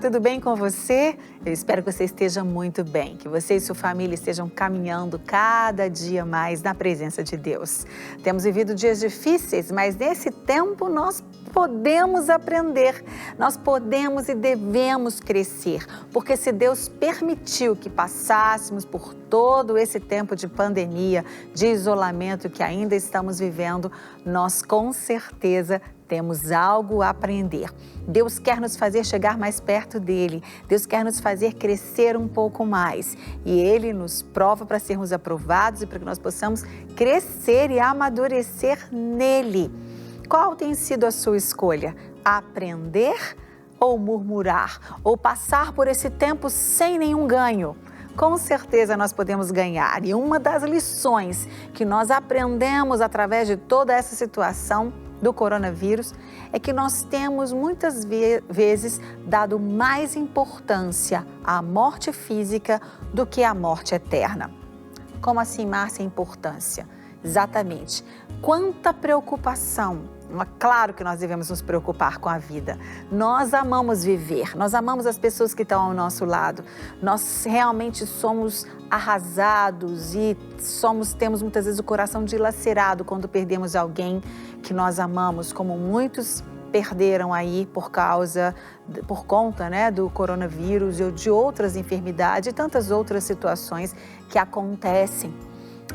tudo bem com você? Eu espero que você esteja muito bem, que você e sua família estejam caminhando cada dia mais na presença de Deus. Temos vivido dias difíceis, mas nesse tempo nós podemos aprender, nós podemos e devemos crescer, porque se Deus permitiu que passássemos por todo esse tempo de pandemia, de isolamento que ainda estamos vivendo, nós com certeza temos algo a aprender. Deus quer nos fazer chegar mais perto dele. Deus quer nos fazer crescer um pouco mais. E ele nos prova para sermos aprovados e para que nós possamos crescer e amadurecer nele. Qual tem sido a sua escolha? Aprender ou murmurar? Ou passar por esse tempo sem nenhum ganho? Com certeza nós podemos ganhar. E uma das lições que nós aprendemos através de toda essa situação do coronavírus é que nós temos muitas vezes dado mais importância à morte física do que à morte eterna. Como assim, Márcia, importância? Exatamente. Quanta preocupação! Claro que nós devemos nos preocupar com a vida. Nós amamos viver, nós amamos as pessoas que estão ao nosso lado. Nós realmente somos arrasados e temos muitas vezes o coração dilacerado quando perdemos alguém que nós amamos, como muitos perderam aí por conta do coronavírus ou de outras enfermidades e tantas outras situações que acontecem.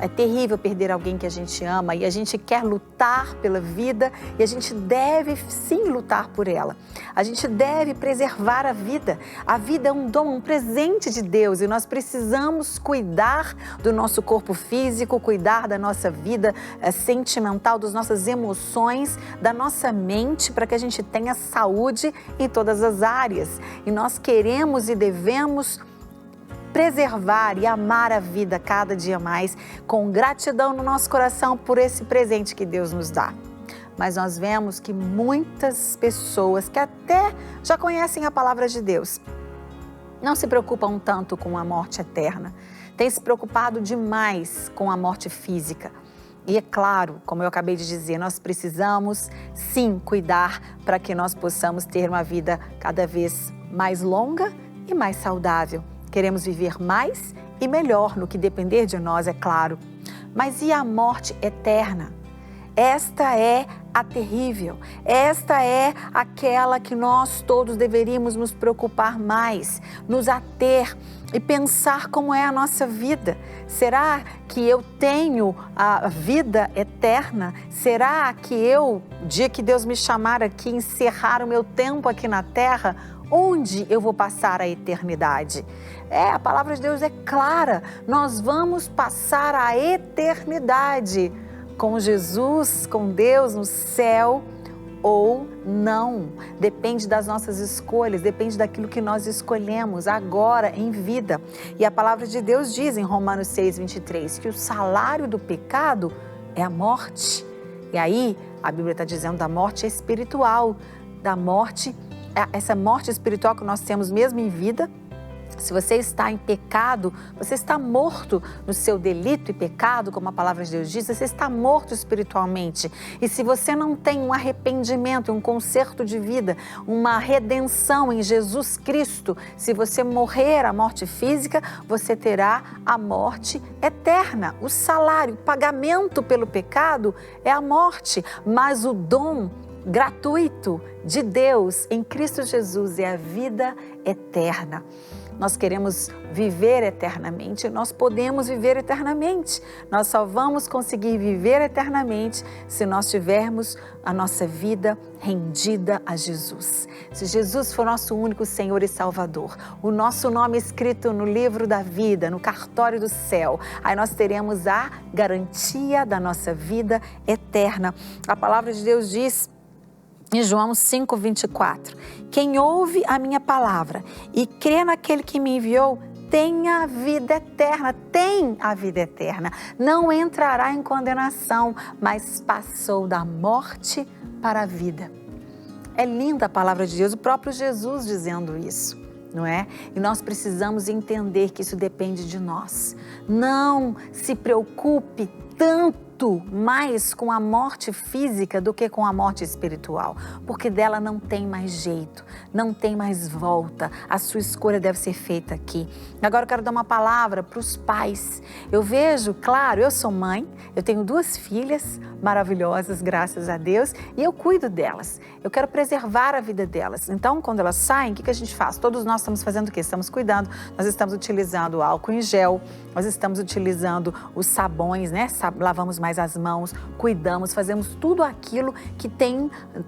É terrível perder alguém que a gente ama e a gente quer lutar pela vida e a gente deve sim lutar por ela. A gente deve preservar a vida. A vida é um dom, um presente de Deus e nós precisamos cuidar do nosso corpo físico, cuidar da nossa vida sentimental, das nossas emoções, da nossa mente, para que a gente tenha saúde em todas as áreas. E nós queremos e devemos preservar e amar a vida cada dia mais, com gratidão no nosso coração por esse presente que Deus nos dá. Mas nós vemos que muitas pessoas que até já conhecem a palavra de Deus não se preocupam tanto com a morte eterna, têm se preocupado demais com a morte física. E é claro, como eu acabei de dizer, nós precisamos sim cuidar para que nós possamos ter uma vida cada vez mais longa e mais saudável. Queremos viver mais e melhor no que depender de nós, é claro. Mas e a morte eterna? Esta é a terrível, esta é aquela que nós todos deveríamos nos preocupar mais, nos ater e pensar como é a nossa vida. Será que eu tenho a vida eterna? Será que eu, o dia que Deus me chamar aqui, encerrar o meu tempo aqui na terra, onde eu vou passar a eternidade? A palavra de Deus é clara, nós vamos passar a eternidade com Jesus, com Deus no céu ou não. Depende das nossas escolhas, depende daquilo que nós escolhemos agora em vida. E a palavra de Deus diz em Romanos 6:23 que o salário do pecado é a morte. E aí a Bíblia está dizendo da morte espiritual, da morte, essa morte espiritual que nós temos mesmo em vida. Se você está em pecado, você está morto no seu delito e pecado, como a palavra de Deus diz, você está morto espiritualmente. E se você não tem um arrependimento, um conserto de vida, uma redenção em Jesus Cristo, se você morrer a morte física, você terá a morte eterna. O salário, o pagamento pelo pecado é a morte, mas o dom gratuito de Deus em Cristo Jesus é a vida eterna. Nós queremos viver eternamente, nós podemos viver eternamente. Nós só vamos conseguir viver eternamente se nós tivermos a nossa vida rendida a Jesus. Se Jesus for nosso único Senhor e Salvador, o nosso nome escrito no livro da vida, no cartório do céu, aí nós teremos a garantia da nossa vida eterna. A palavra de Deus diz em João 5:24, quem ouve a minha palavra e crê naquele que me enviou, tem a vida eterna, não entrará em condenação, mas passou da morte para a vida. É linda a palavra de Deus, o próprio Jesus dizendo isso, não é? E nós precisamos entender que isso depende de nós. Não se preocupe tanto muito mais com a morte física do que com a morte espiritual, porque dela não tem mais jeito, não tem mais volta, a sua escolha deve ser feita aqui. Agora eu quero dar uma palavra para os pais. Eu vejo, claro, eu sou mãe, eu tenho 2 filhas maravilhosas, graças a Deus, e eu cuido delas, eu quero preservar a vida delas. Então, quando elas saem, o que a gente faz? Todos nós estamos fazendo o quê? Estamos cuidando, nós estamos utilizando álcool em gel, nós estamos utilizando os sabões, né? Lavamos mais as mãos, cuidamos, fazemos tudo aquilo que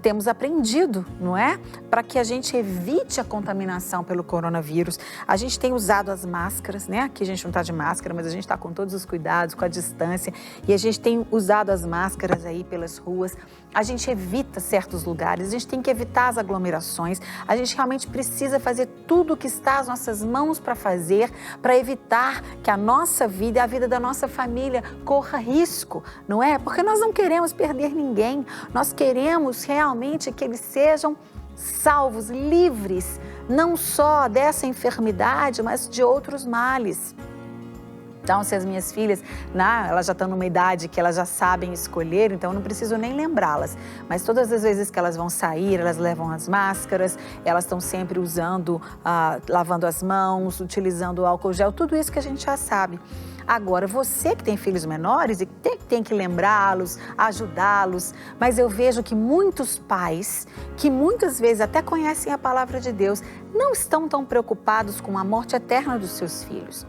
temos aprendido, não é? Para que a gente evite a contaminação pelo coronavírus. A gente tem usado as máscaras, né? Aqui a gente não está de máscara, mas a gente está com todos os cuidados, com a distância, e a gente tem usado as máscaras aí pelas ruas. A gente evita certos lugares, a gente tem que evitar as aglomerações, a gente realmente precisa fazer tudo o que está às nossas mãos para fazer, para evitar que a nossa vida e a vida da nossa família corra risco, não é? Porque nós não queremos perder ninguém, nós queremos realmente que eles sejam salvos, livres, não só dessa enfermidade, mas de outros males. Então, se as minhas filhas, elas já estão numa idade que elas já sabem escolher, então eu não preciso nem lembrá-las. Mas todas as vezes que elas vão sair, elas levam as máscaras, elas estão sempre usando, lavando as mãos, utilizando o álcool gel, tudo isso que a gente já sabe. Agora, você que tem filhos menores e tem que lembrá-los, ajudá-los, mas eu vejo que muitos pais, que muitas vezes até conhecem a palavra de Deus, não estão tão preocupados com a morte eterna dos seus filhos.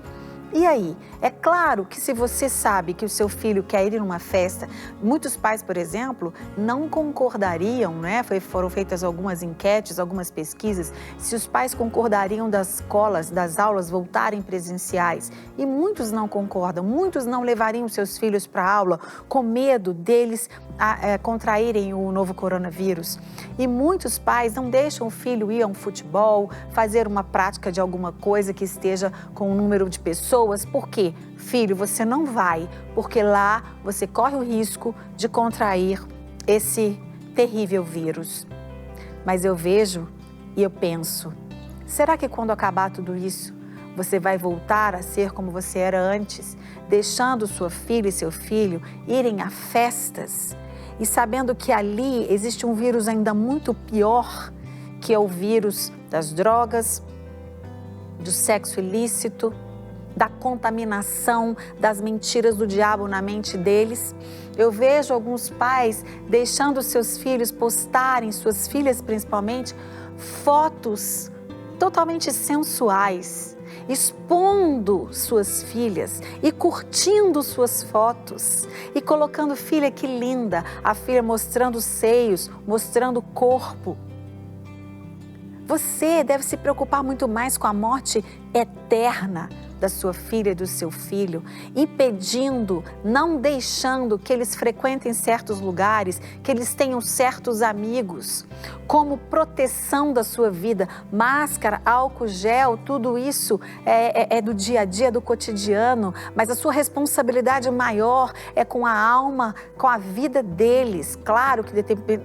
E aí? É claro que se você sabe que o seu filho quer ir numa festa, muitos pais, por exemplo, não concordariam, né? Foram feitas algumas enquetes, algumas pesquisas, se os pais concordariam das escolas, das aulas voltarem presenciais. E muitos não concordam, muitos não levariam seus filhos para a aula com medo deles contraírem o novo coronavírus. E muitos pais não deixam o filho ir a um futebol, fazer uma prática de alguma coisa que esteja com um número de pessoas. Por quê? Filho, você não vai, porque lá você corre o risco de contrair esse terrível vírus. Mas eu vejo e eu penso, será que quando acabar tudo isso, você vai voltar a ser como você era antes, deixando sua filha e seu filho irem a festas e sabendo que ali existe um vírus ainda muito pior, que é o vírus das drogas, do sexo ilícito, da contaminação, das mentiras do diabo na mente deles. Eu vejo alguns pais deixando seus filhos postarem, suas filhas principalmente, fotos totalmente sensuais, expondo suas filhas e curtindo suas fotos e colocando: filha, que linda, a filha mostrando seios, mostrando o corpo. Você deve se preocupar muito mais com a morte eterna da sua filha e do seu filho, impedindo, não deixando que eles frequentem certos lugares, que eles tenham certos amigos, como proteção da sua vida. Máscara, álcool gel, tudo isso é do dia a dia, do cotidiano, mas a sua responsabilidade maior é com a alma, com a vida deles. Claro que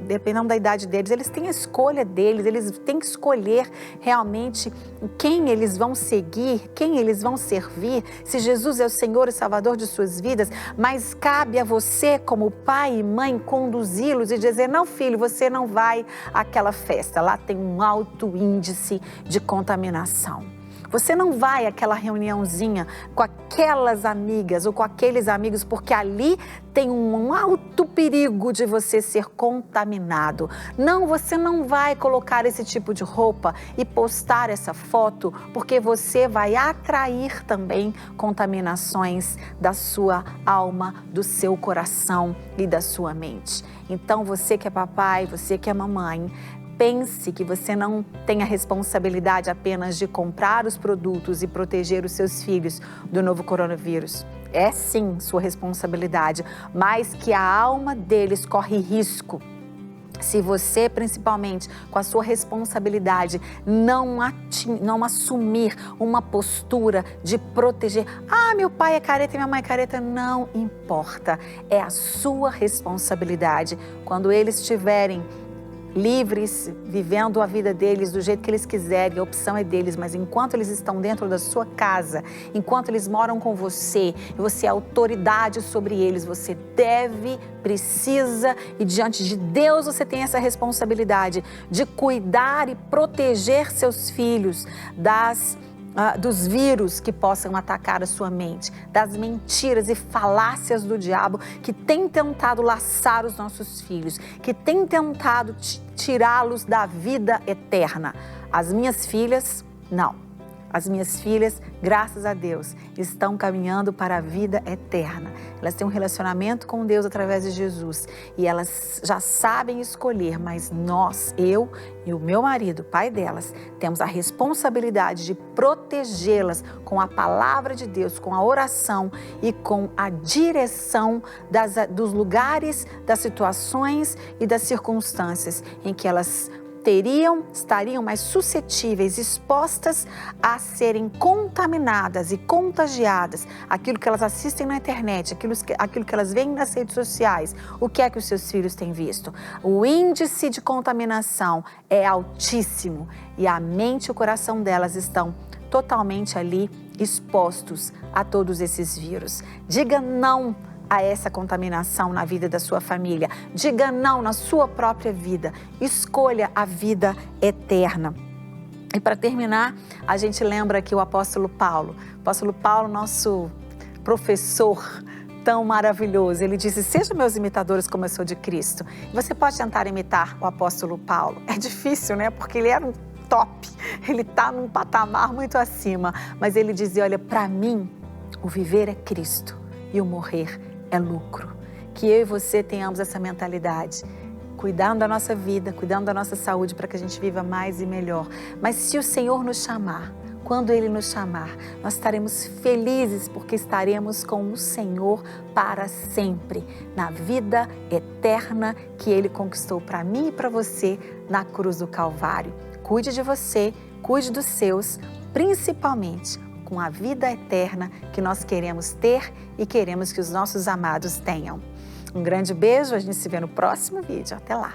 dependendo da idade deles, eles têm a escolha deles, eles têm que escolher realmente quem eles vão seguir, quem eles vão servir, se Jesus é o Senhor e Salvador de suas vidas, mas cabe a você, como pai e mãe, conduzi-los e dizer: não, filho, você não vai àquela festa, lá tem um alto índice de contaminação. Você não vai àquela reuniãozinha com aquelas amigas ou com aqueles amigos, porque ali tem um alto perigo de você ser contaminado. Não, você não vai colocar esse tipo de roupa e postar essa foto, porque você vai atrair também contaminações da sua alma, do seu coração e da sua mente. Então, você que é papai, você que é mamãe, pense que você não tem a responsabilidade apenas de comprar os produtos e proteger os seus filhos do novo coronavírus. É sim sua responsabilidade, mas que a alma deles corre risco se você, principalmente, com a sua responsabilidade, não assumir uma postura de proteger. Ah, meu pai é careta e minha mãe é careta. Não importa, é a sua responsabilidade. Quando eles estiverem livres, vivendo a vida deles do jeito que eles quiserem, a opção é deles, mas enquanto eles estão dentro da sua casa, enquanto eles moram com você, e você é autoridade sobre eles, você deve, precisa, e diante de Deus você tem essa responsabilidade de cuidar e proteger seus filhos dos vírus que possam atacar a sua mente, das mentiras e falácias do diabo que tem tentado laçar os nossos filhos, que tem tentado tirá-los da vida eterna. As minhas filhas, não. As minhas filhas, graças a Deus, estão caminhando para a vida eterna. Elas têm um relacionamento com Deus através de Jesus e elas já sabem escolher, mas nós, eu e o meu marido, pai delas, temos a responsabilidade de protegê-las com a palavra de Deus, com a oração e com a direção dos lugares, das situações e das circunstâncias em que elas estariam mais suscetíveis, expostas a serem contaminadas e contagiadas. Aquilo que elas assistem na internet, aquilo que elas veem nas redes sociais. O que é que os seus filhos têm visto? O índice de contaminação é altíssimo e a mente e o coração delas estão totalmente ali expostos a todos esses vírus. Diga não a essa contaminação na vida da sua família. Diga não na sua própria vida. Escolha a vida eterna. E para terminar, a gente lembra aqui o apóstolo Paulo. O apóstolo Paulo, nosso professor tão maravilhoso. Ele disse, sejam meus imitadores como eu sou de Cristo. Você pode tentar imitar o apóstolo Paulo. É difícil, né? Porque ele era um top. Ele está num patamar muito acima. Mas ele dizia, olha, para mim, o viver é Cristo e o morrer é lucro. Que eu e você tenhamos essa mentalidade, cuidando da nossa vida, cuidando da nossa saúde para que a gente viva mais e melhor. Mas se o Senhor nos chamar, quando Ele nos chamar, nós estaremos felizes porque estaremos com o Senhor para sempre, na vida eterna que Ele conquistou para mim e para você na cruz do Calvário. Cuide de você, cuide dos seus, principalmente com a vida eterna que nós queremos ter e queremos que os nossos amados tenham. Um grande beijo, a gente se vê no próximo vídeo. Até lá!